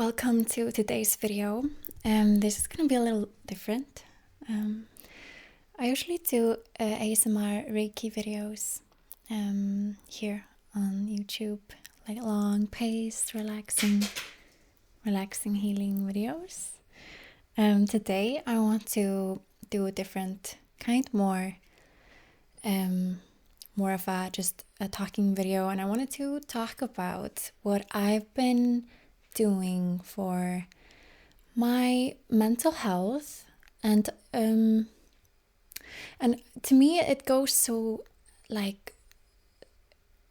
Welcome to today's video. This is going to be a little different. I usually do ASMR Reiki videos here on YouTube, like long paced, relaxing healing videos. Today I want to do a different kind, more of just a talking video, and I wanted to talk about what I've been doing for my mental health, and to me it goes so, like,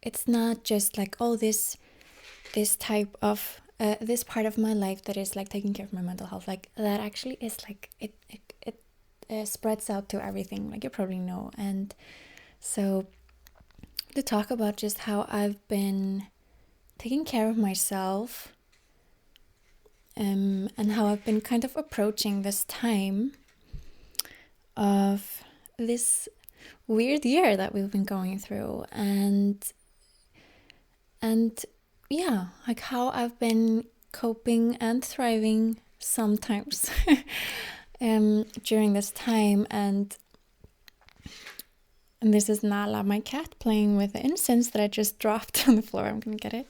it's not just like, oh, this type of this part of my life that is like taking care of my mental health, like that actually is like it spreads out to everything, like you probably know. And so to talk about just how I've been taking care of myself, and how I've been kind of approaching this time of this weird year that we've been going through, and yeah, like how I've been coping and thriving sometimes during this time. And this is Nala, my cat, playing with the incense that I just dropped on the floor. I'm gonna get it.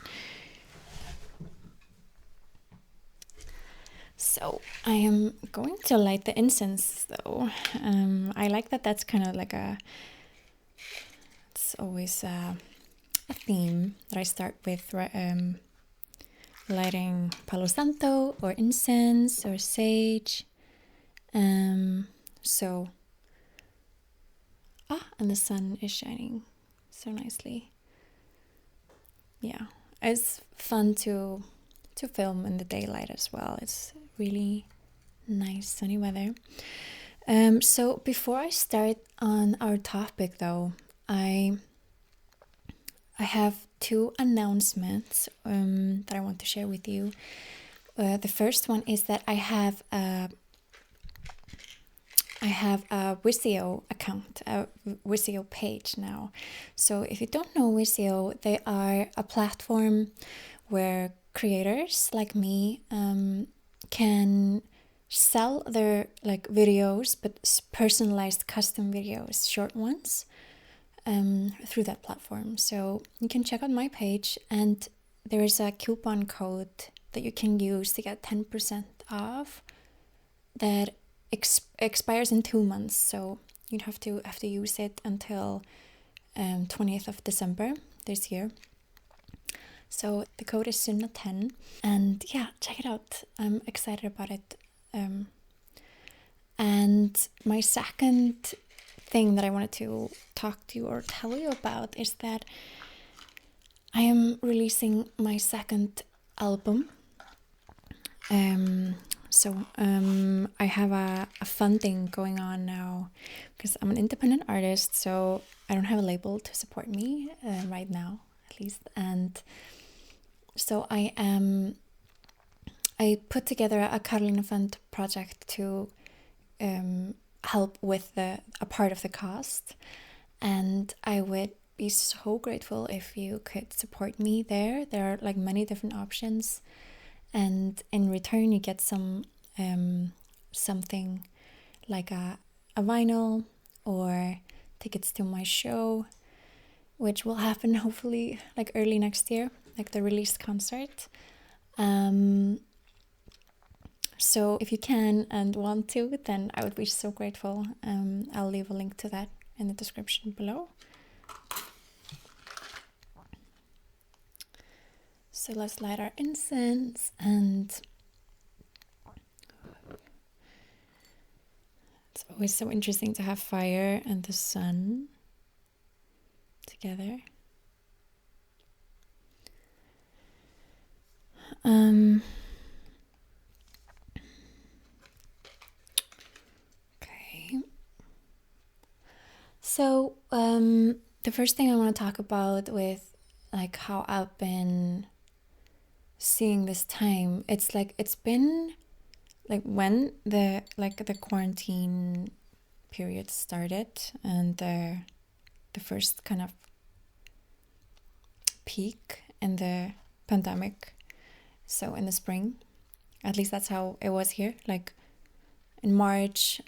So I am going to light the incense, though. I like that. That's kind of like it's always a theme that I start with, lighting Palo Santo or incense or sage. And the sun is shining so nicely. Yeah, it's fun to film in the daylight as well. It's really nice sunny weather. So before I start on our topic, though, I have two announcements that I want to share with you. The first one is that I have a Wisio account, a Wisio page now. So if you don't know Wisio, they are a platform where creators like me can sell their like videos, but personalized custom videos, short ones, through that platform. So you can check out my page, and there is a coupon code that you can use to get 10% off that expires in 2 months. So you'd have to use it until 20th of December this year. So the code is Sunna10, and yeah, check it out. I'm excited about it. And my second thing that I wanted to talk to you or tell you about is that I am releasing my second album. I have a funding going on now because I'm an independent artist, so I don't have a label to support me right now, at least. And so I put together a Carolina Fund project to help with a part of the cost, and I would be so grateful if you could support me there. There are like many different options, and in return you get something like a vinyl or tickets to my show, which will happen hopefully like early next year, like the release concert. So if you can and want to, then I would be so grateful. I'll leave a link to that in the description below. So let's light our incense, and it's always so interesting to have fire and the sun together. Okay. So the first thing I want to talk about with like how I've been seeing this time, it's been like when the quarantine period started, and the first kind of peak in the pandemic, so in the spring At least that's how it was here. Like in March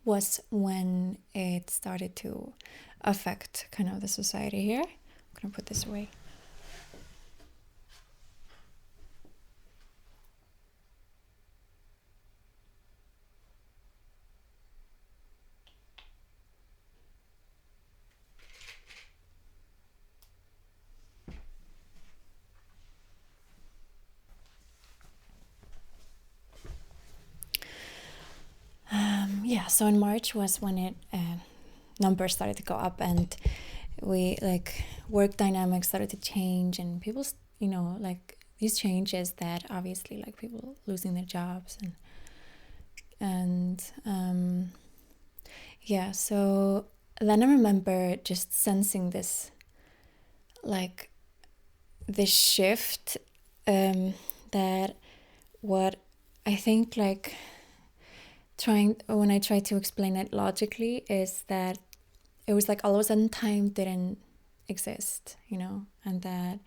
was when it started to affect kind of the society here. I'm gonna put this away. So in March was when it numbers started to go up, and we like work dynamics started to change, and people's, you know, like these changes that obviously like people losing their jobs and so then I remember just sensing this like this shift that what I think like when I try to explain it logically is that it was like all of a sudden time didn't exist, you know, and that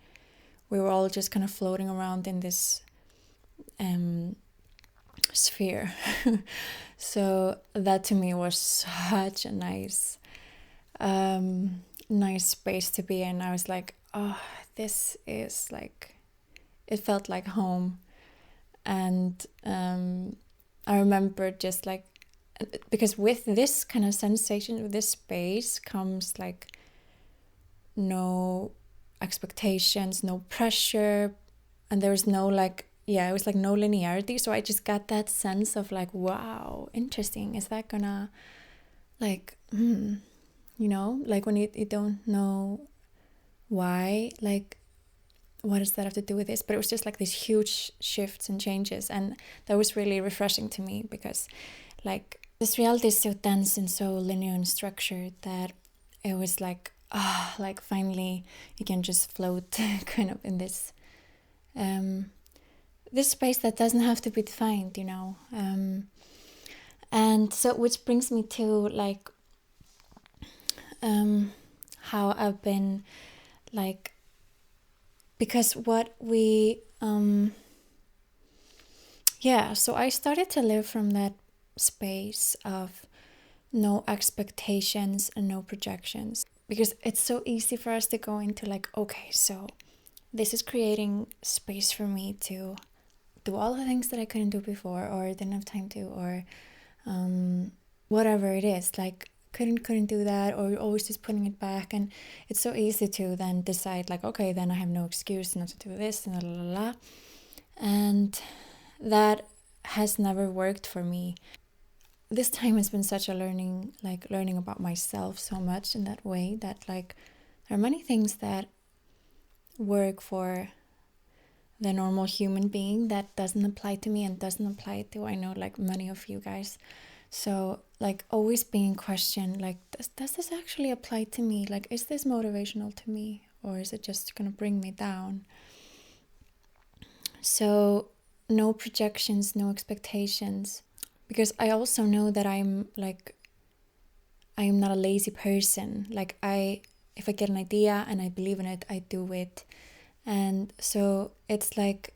we were all just kind of floating around in this sphere. So that to me was such a nice space to be in. I was like, oh, this is like, it felt like home. And I remember just like, because with this kind of sensation, with this space comes like no expectations, no pressure, and there was no like, it was like no linearity. So I just got that sense of like, wow, interesting. Is that gonna like, you know, like when you don't know why, like, what does that have to do with this? But it was just like these huge shifts and changes, and that was really refreshing to me, because like this reality is so dense and so linear and structured that it was like, like finally you can just float kind of in this this space that doesn't have to be defined, you know. And so which brings me to like how I've been like, because what we so I started to live from that space of no expectations and no projections, because it's so easy for us to go into like, okay, so this is creating space for me to do all the things that I couldn't do before or didn't have time to, or whatever it is, like couldn't do that, or you're always just putting it back. And it's so easy to then decide like, okay, then I have no excuse not to do this and la la la. And that has never worked for me. This time has been such a learning about myself so much in that way, that like there are many things that work for the normal human being that doesn't apply to me and doesn't apply to, I know, like many of you guys. So like always being questioned, like does this actually apply to me? Like, is this motivational to me, or is it just gonna bring me down? So no projections, no expectations, because I also know that I am not a lazy person. Like if I get an idea and I believe in it, I do it. And so it's like,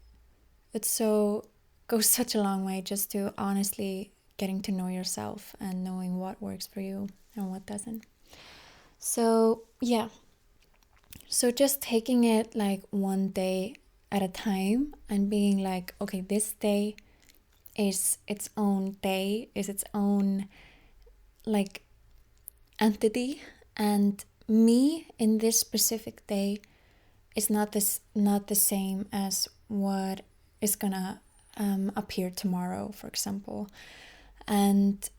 goes such a long way just to honestly getting to know yourself and knowing what works for you and what doesn't. So so just taking it like one day at a time and being like, okay, this day is its own day, is its own like entity, and me in this specific day is not the same as what is gonna appear tomorrow, for example. And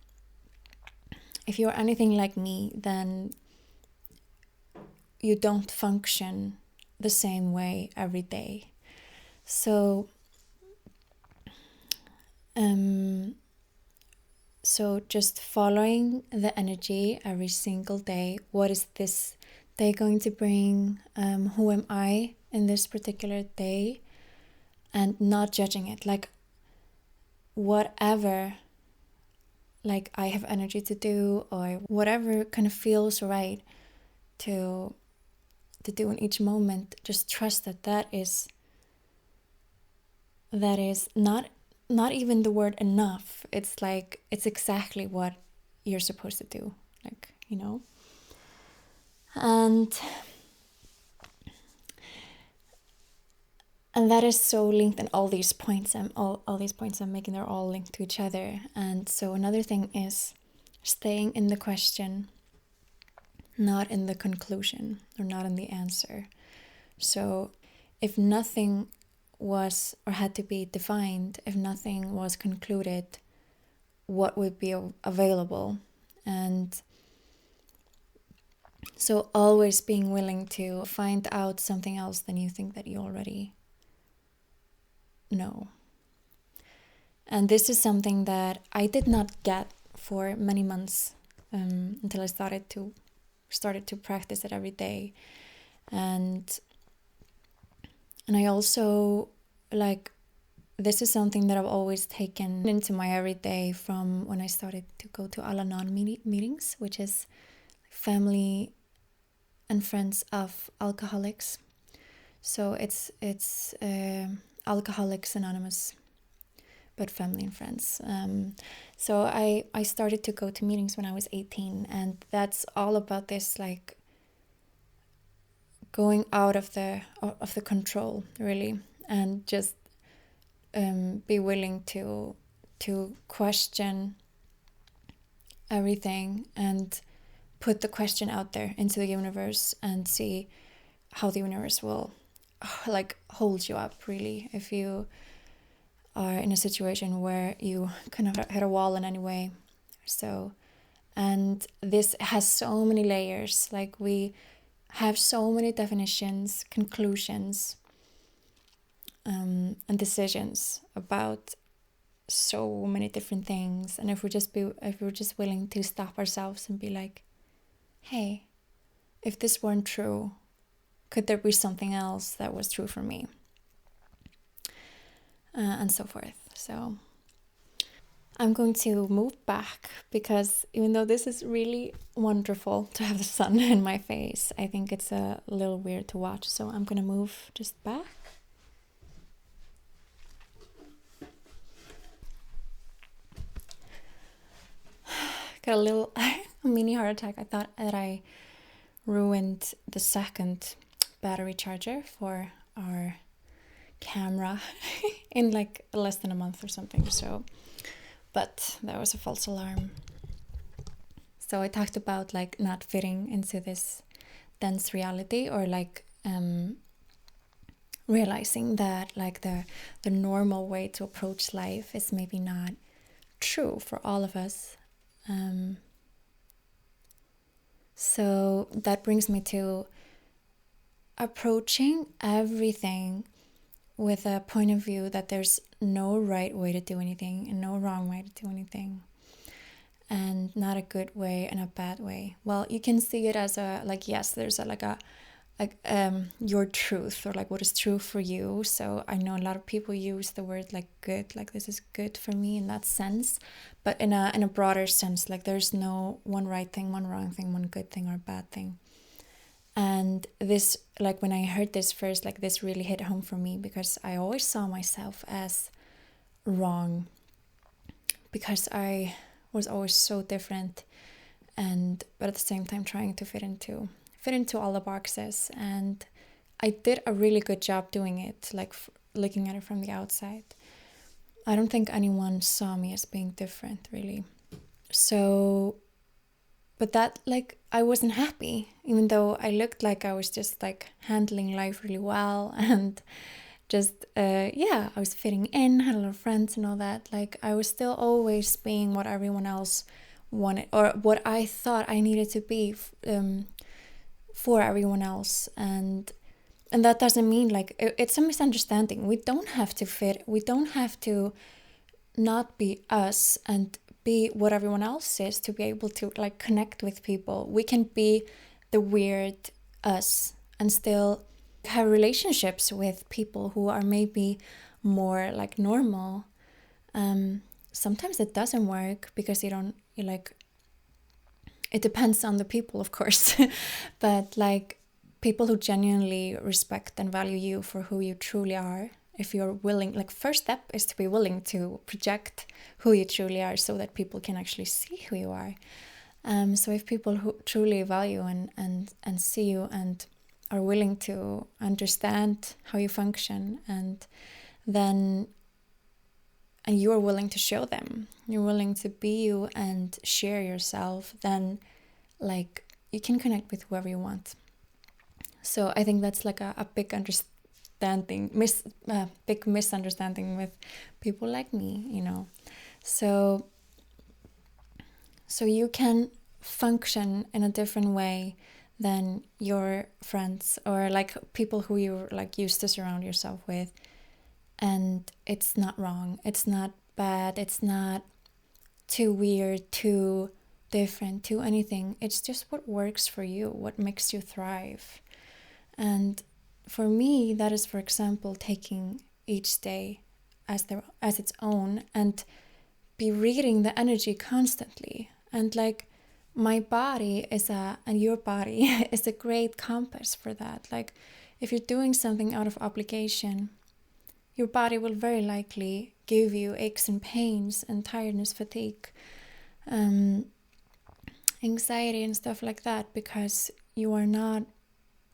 if you're anything like me, then you don't function the same way every day. So so just following the energy every single day. What is this day going to bring? Who am I in this particular day? And not judging it, like whatever like I have energy to do, or whatever kind of feels right to do in each moment. Just trust that that is not even the word enough. It's like it's exactly what you're supposed to do, like, you know. And that is so linked, and all these points I'm making, they're all linked to each other. And so another thing is staying in the question, not in the conclusion or not in the answer. So if nothing was or had to be defined, if nothing was concluded, what would be available? And so always being willing to find out something else than you think that you already know. And this is something that I did not get for many months, until I started to practice it every day. And I also, like, this is something that I've always taken into my everyday from when I started to go to Al-Anon meetings, which is family and friends of alcoholics. So it's Alcoholics Anonymous, but family and friends. So I started to go to meetings when I was 18, and that's all about this, like, going out of the control, really, and just be willing to question everything and put the question out there into the universe and see how the universe will, like, hold you up, really, if you are in a situation where you kind of hit a wall in any way. So, and this has so many layers, like, we have so many definitions, conclusions, and decisions about so many different things. And if we're just willing to stop ourselves and be like, hey, if this weren't true, could there be something else that was true for me? And so forth. So I'm going to move back, because even though this is really wonderful to have the sun in my face, I think it's a little weird to watch. So I'm going to move just back. Got a little mini heart attack. I thought that I ruined the second battery charger for our camera in like less than a month or something. So, but that was a false alarm. So I talked about, like, not fitting into this dense reality, or like realizing that, like, the normal way to approach life is maybe not true for all of us. So that brings me to approaching everything with a point of view that there's no right way to do anything and no wrong way to do anything, and not a good way and a bad way. Well, you can see it as a, like, yes, there's a your truth, or like what is true for you. So I know a lot of people use the word like good, like this is good for me in that sense, but in a broader sense, like there's no one right thing, one wrong thing, one good thing or bad thing. And this, like, when I heard this first, like, this really hit home for me, because I always saw myself as wrong, because I was always so different, and but at the same time trying to fit into all the boxes. And I did a really good job doing it, like looking at it from the outside. I don't think anyone saw me as being different, really. So, but that, like, I wasn't happy, even though I looked like I was just like handling life really well, and just I was fitting in, had a lot of friends and all that. Like, I was still always being what everyone else wanted, or what I thought I needed to be for everyone else. And that doesn't mean, like, it's a misunderstanding. We don't have to fit. We don't have to not be us and be what everyone else is to be able to, like, connect with people. We can be the weird us and still have relationships with people who are maybe more like normal. Sometimes it doesn't work because it depends on the people, of course. But like, people who genuinely respect and value you for who you truly are, if you're willing, like first step is to be willing to project who you truly are so that people can actually see who you are. So if people who truly value and see you and are willing to understand how you function, and you're willing to show them, you're willing to be you and share yourself, then like you can connect with whoever you want. So I think that's like a big big misunderstanding with people like me, you know. So you can function in a different way than your friends or like people who you like used to surround yourself with. And it's not wrong, it's not bad, it's not too weird, too different, too anything. It's just what works for you, what makes you thrive. And for me, that is, for example, taking each day as its own and be reading the energy constantly. And like my body and your body is a great compass for that. Like if you're doing something out of obligation, your body will very likely give you aches and pains and tiredness, fatigue, anxiety and stuff like that, because you are not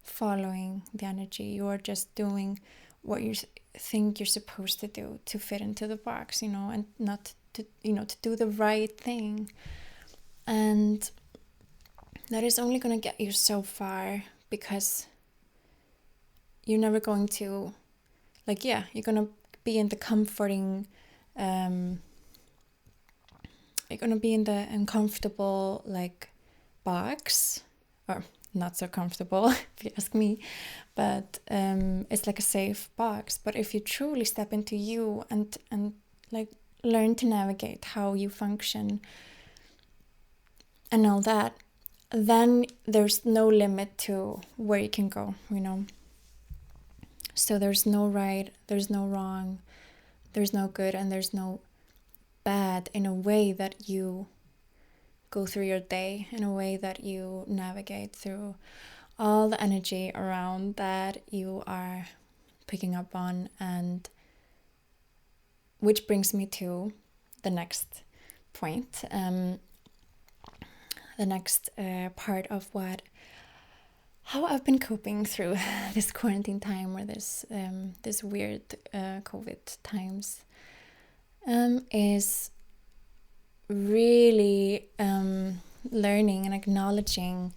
following the energy. You are just doing what you think you're supposed to do to fit into the box, you know, and not to, you know, to do the right thing. And that is only going to get you so far, because you're never going to, like, yeah, you're going to be in the comforting, you're going to be in the uncomfortable, like, box, or not so comfortable, if you ask me, but it's like a safe box. But if you truly step into you and like learn to navigate how you function and all that, then there's no limit to where you can go, you know. So there's no right, there's no wrong, there's no good, and there's no bad in a way that you go through your day, in a way that you navigate through all the energy around that you are picking up on. And which brings me to the next point, the next part of how I've been coping through this quarantine time, or this weird COVID times, is really learning and acknowledging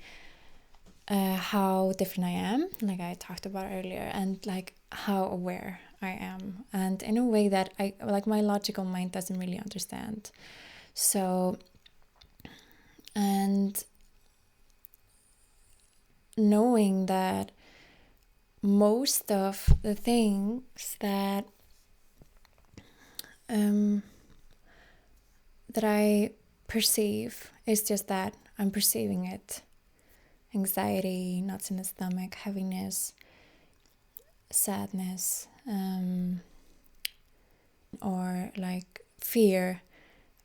how different I am, like I talked about earlier, and like how aware I am, and in a way that my logical mind doesn't really understand. So, and knowing that most of the things that I perceive is just that I'm perceiving it. Anxiety, knots in the stomach, heaviness, sadness, or like fear.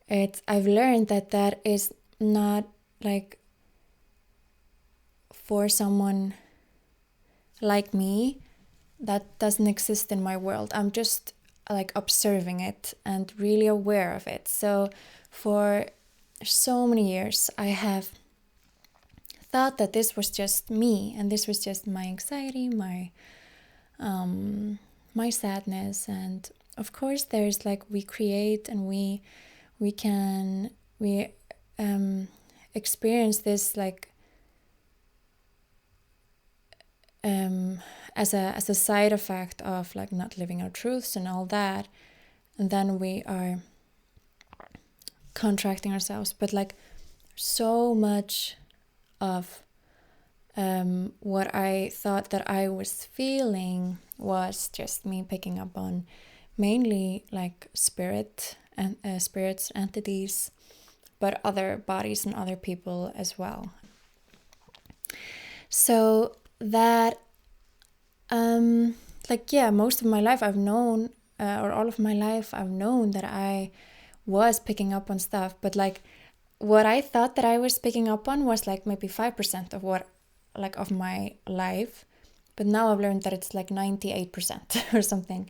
I've learned that is not like for someone like me. That doesn't exist in my world. I'm just like observing it and really aware of it. So for so many years I have thought that this was just me, and this was just my anxiety, my sadness. And of course there's like, we create and we experience this like as a side effect of like not living our truths and all that, and then we are contracting ourselves. But like so much of what I thought that I was feeling was just me picking up on mainly like spirits, entities, but other bodies and other people as well. So that most of my life I've known, or all of my life I've known that I was picking up on stuff, but like what I thought that I was picking up on was like maybe 5% of what, like, of my life. but now I've learned that it's like 98% or something.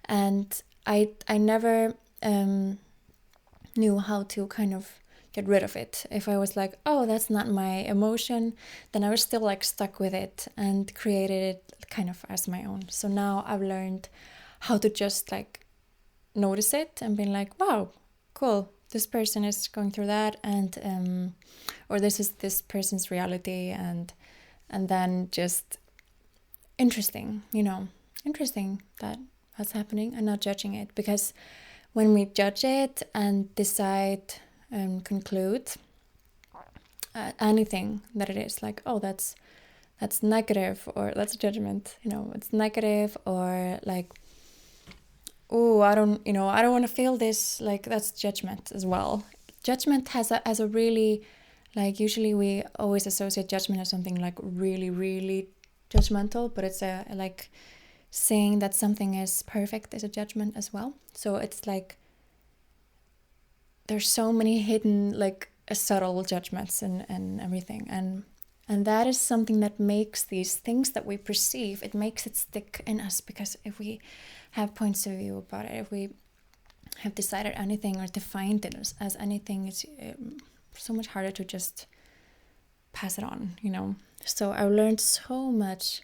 And I never knew how to kind of get rid of it. If I was like, oh, that's not my emotion, then I was still like stuck with it and created it kind of as my own. So now I've learned how to just like notice it and be like, wow, cool, this person is going through that, and or this is this person's reality, and then just interesting that that's happening, and not judging it. Because when we judge it and decide and conclude anything that it is, like, oh, that's negative, or that's judgment, it's negative, or like, oh, I don't want to feel this, like, that's judgment as well. Judgment has a really, like, usually we always associate judgment as something like really, really judgmental, but it's a like saying that something is perfect is a judgment as well. So it's like there's so many hidden, like, subtle judgments and everything, and that is something that makes these things that we perceive, it makes it stick in us. Because if we have points of view about it, if we have decided anything or defined it as anything, it's so much harder to just pass it on, So I learned so much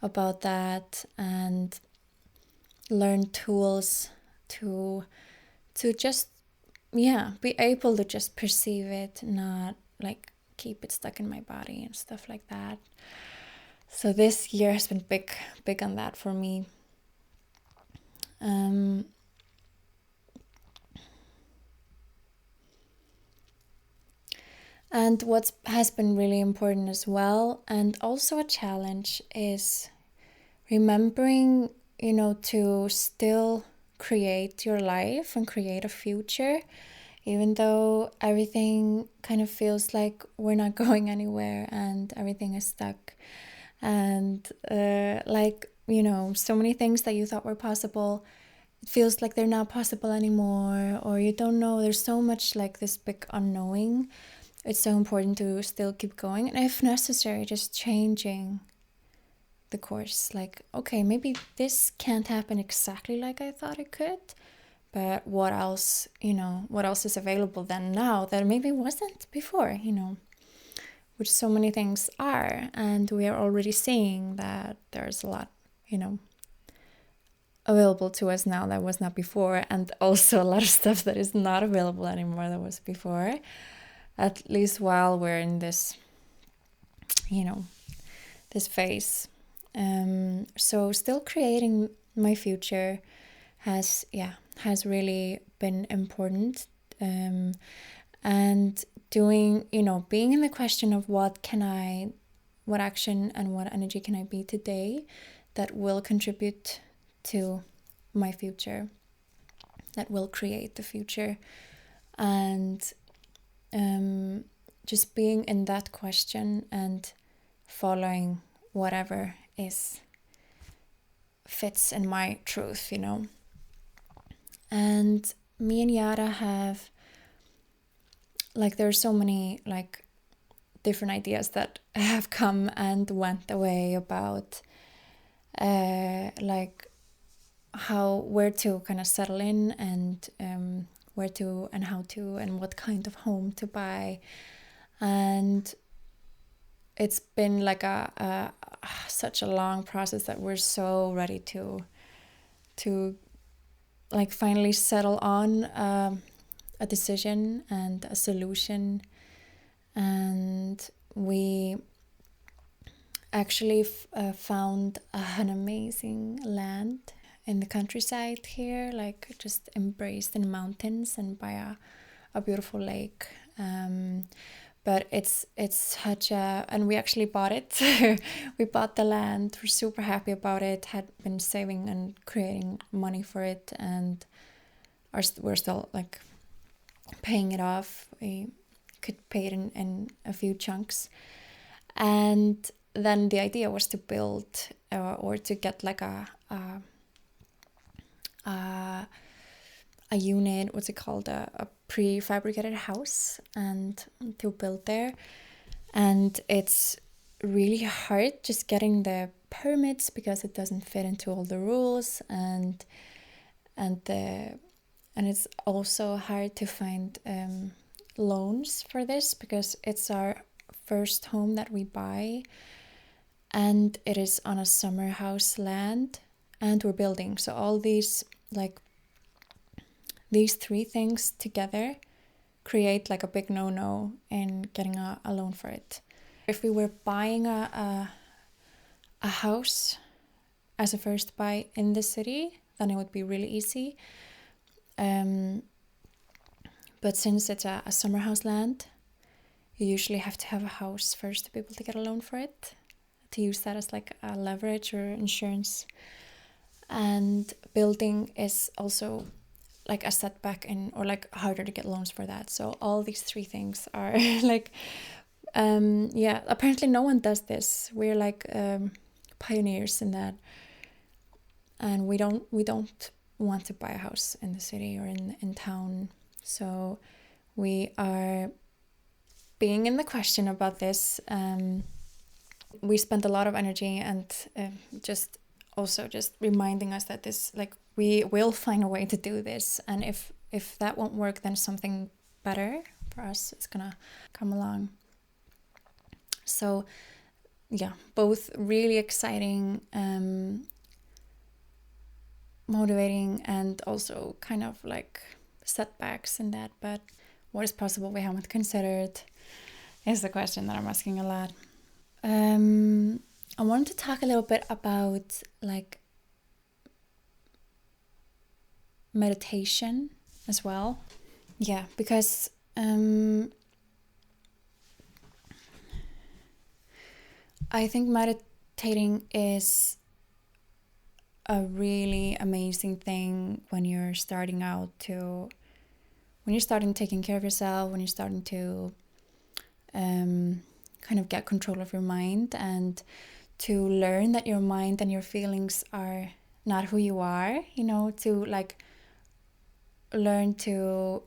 about that, and learned tools to just be able to just perceive it, not like keep it stuck in my body and stuff like that. So this year has been big on that for me. And what has been really important as well, and also a challenge, is remembering, to still create your life and create a future, even though everything kind of feels like we're not going anywhere and everything is stuck. And so many things that you thought were possible, it feels like they're not possible anymore, or you don't know. There's so much like this big unknowing. It's so important to still keep going, and if necessary, just changing the course. Like, okay, maybe this can't happen exactly like I thought it could, but what else is available then now that maybe wasn't before, which so many things are. And we are already seeing that there's a lot, available to us now that was not before, and also a lot of stuff that is not available anymore that was before, at least while we're in this, this phase. So still creating my future has really been important. And doing, being in the question of what action and what energy can I be today that will contribute to my future, that will create the future. And just being in that question and following whatever fits in my truth, And me and Yara have, like, there's so many like different ideas that have come and went away about like where to kind of settle in, and where to and how to and what kind of home to buy. And it's been like such a long process that we're so ready to like finally settle on a decision and a solution. And we actually found an amazing land in the countryside here, like just embraced in mountains and by a beautiful lake. But it's such and we actually bought it. We bought the land. We're super happy about it. Had been saving and creating money for it, and we're still like paying it off. We could pay it in a few chunks, and then the idea was to build or to get like a unit, what's it called, a prefabricated house, and to build there. And it's really hard just getting the permits because it doesn't fit into all the rules, and it's also hard to find loans for this because it's our first home that we buy, and it is on a summer house land, and we're building. So all these three things together create like a big no-no in getting a loan for it. If we were buying a house as a first buy in the city, then it would be really easy. But since it's a summer house land, you usually have to have a house first to be able to get a loan for it, to use that as like a leverage or insurance. And building is also like a setback or like harder to get loans for that. So all these three things are like, apparently no one does this. We're like pioneers in that. And we don't want to buy a house in the city or in town. So we are being in the question about this. We spent a lot of energy and just reminding us that this, like, we will find a way to do this. And if that won't work, then something better for us is gonna come along. So yeah, both really exciting, motivating, and also kind of like setbacks in that. But what is possible we haven't considered is the question that I'm asking a lot. I wanted to talk a little bit about like meditation as well. Yeah, because I think meditating is a really amazing thing when you're starting taking care of yourself, when you're starting to kind of get control of your mind, and to learn that your mind and your feelings are not who you are, to like learn to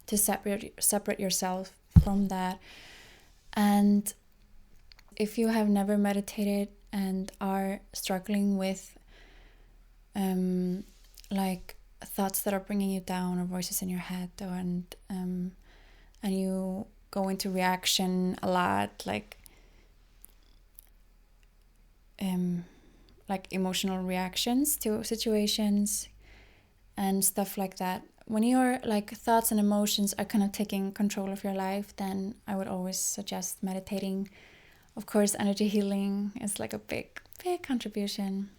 separate yourself from that. And if you have never meditated and are struggling with like thoughts that are bringing you down, or voices in your head, and you go into reaction a lot, like emotional reactions to situations and stuff like that. When your like thoughts and emotions are kind of taking control of your life, then I would always suggest meditating. Of course, energy healing is like a big contribution,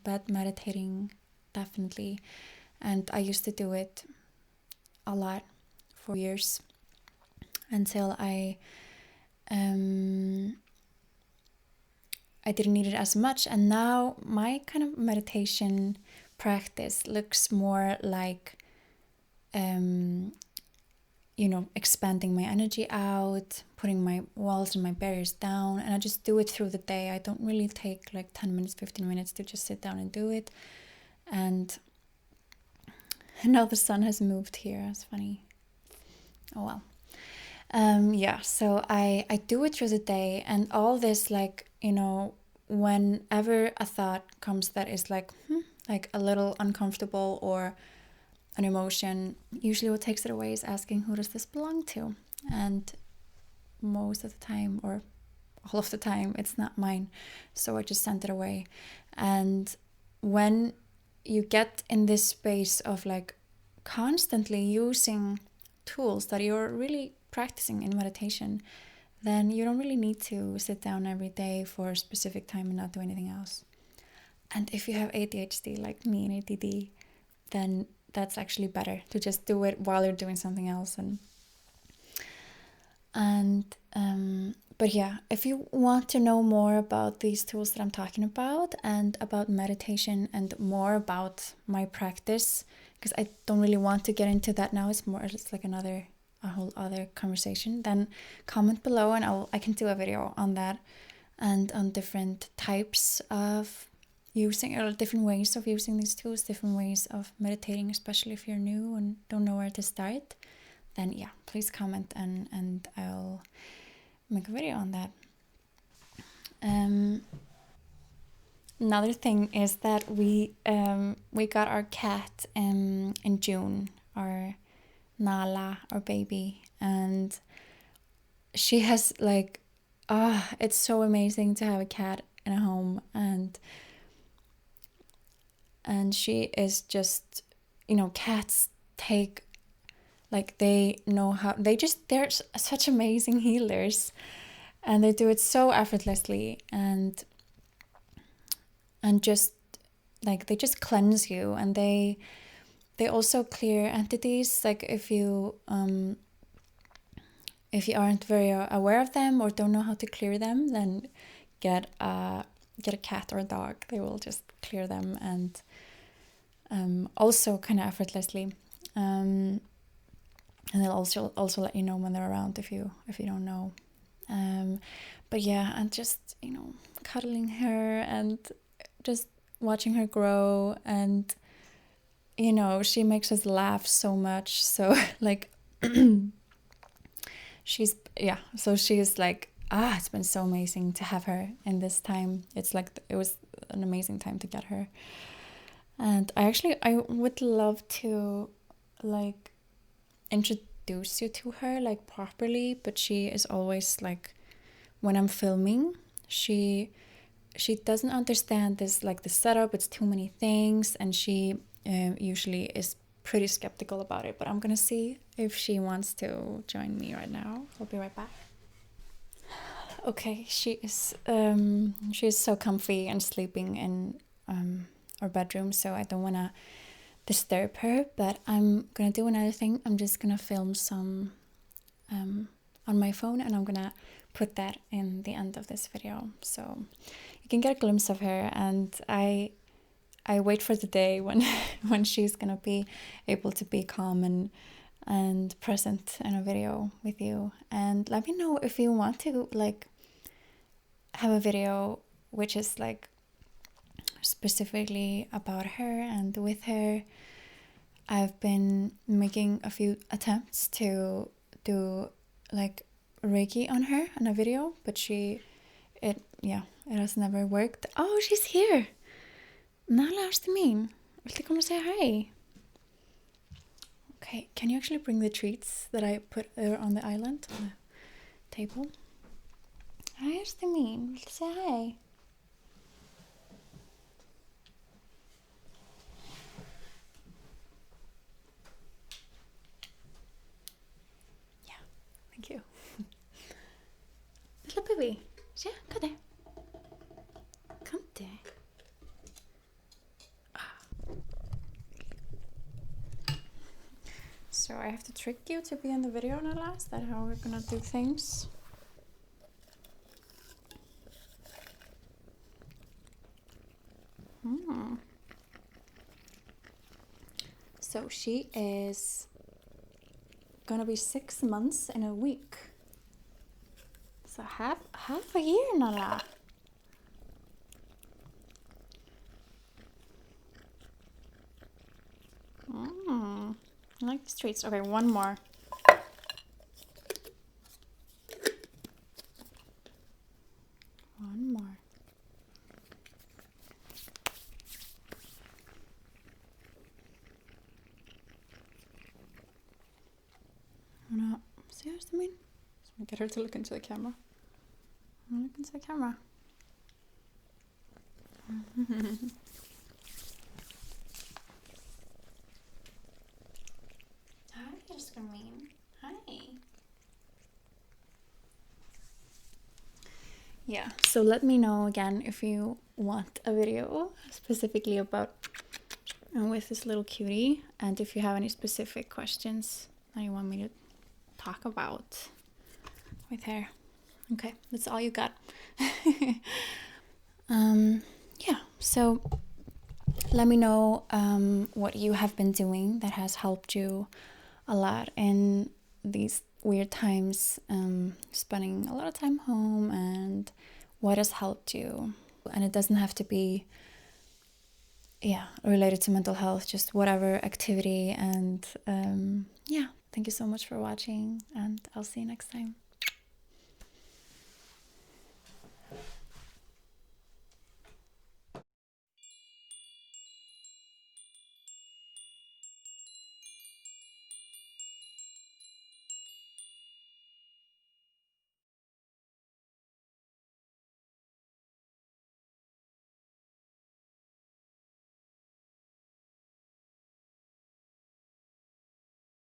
but meditating definitely. And I used to do it a lot for years until I didn't need it as much. And now my kind of meditation practice looks more like expanding my energy out, putting my walls and my barriers down, and I just do it through the day. I don't really take like 10 minutes, 15 minutes to just sit down and do it. And now the sun has moved here. It's funny. Oh well. So I do it through the day, and all this, like, whenever a thought comes that is like a little uncomfortable, or an emotion, usually what takes it away is asking, who does this belong to? And most of the time, or all of the time, it's not mine. So I just send it away. And when you get in this space of like constantly using tools that you're really practicing in meditation, then you don't really need to sit down every day for a specific time and not do anything else. And if you have ADHD like me and ADD, then that's actually better to just do it while you're doing something else. But yeah, if you want to know more about these tools that I'm talking about, and about meditation, and more about my practice, because I don't really want to get into that now, it's like a whole other conversation, then comment below and I can do a video on that, and on different types of using, or different ways of using these tools, different ways of meditating, especially if you're new and don't know where to start. Then yeah, please comment and I'll make a video on that. Another thing is that we got our cat in June, our Nala, our baby, and she has like, it's so amazing to have a cat in a home, and she is just, cats take, like, they know how, they're such amazing healers, and they do it so effortlessly, and just like they just cleanse you, and they also clear entities. Like if you aren't very aware of them or don't know how to clear them, then get a cat or a dog. They will just clear them, and also kind of effortlessly, and they'll also let you know when they're around if you don't know. But yeah, and just cuddling her and just watching her grow, and she makes us laugh so much, so like she's like, it's been so amazing to have her in this time. It's like it was an amazing time to get her, and I would love to like introduce you to her like properly, but she is always like, when I'm filming, she doesn't understand this, like the setup, it's too many things, and she usually is pretty skeptical about it, but I'm gonna see if she wants to join me right now. I'll be right back. Okay, she is so comfy and sleeping in our bedroom, so I don't want to disturb her, but I'm gonna do another thing. I'm just gonna film some on my phone, and I'm gonna put that in the end of this video, so you can get a glimpse of her, and I wait for the day when when she's gonna be able to be calm and present in a video with you. And let me know if you want to like have a video which is like specifically about her and with her. I've been making a few attempts to do like Reiki on her in a video, but it has never worked. Oh, she's here. Nala, erstu mín? Viltu koma og segja hi? Okay, can you actually bring the treats that I put there on the island, on the table? Hi, erstu mín? Viltu segja hi? Yeah, thank you. Little baby, yeah, come there. Come there. So I have to trick you to be in the video, Nala? Is that how we're gonna do things? So she is gonna be 6 months in a week. So half a year, Nala. I like these treats. Okay, one more. One more. No, see what I mean? Just want to get her to look into the camera. Look into the camera. Hi, Screaming. Hi. Yeah, so let me know again if you want a video specifically about with this little cutie, and if you have any specific questions that you want me to talk about with her. Okay, that's all you got. Yeah, so let me know what you have been doing that has helped you a lot in these weird times, spending a lot of time home, and what has helped you. And it doesn't have to be related to mental health, just whatever activity. And thank you so much for watching, and I'll see you next time.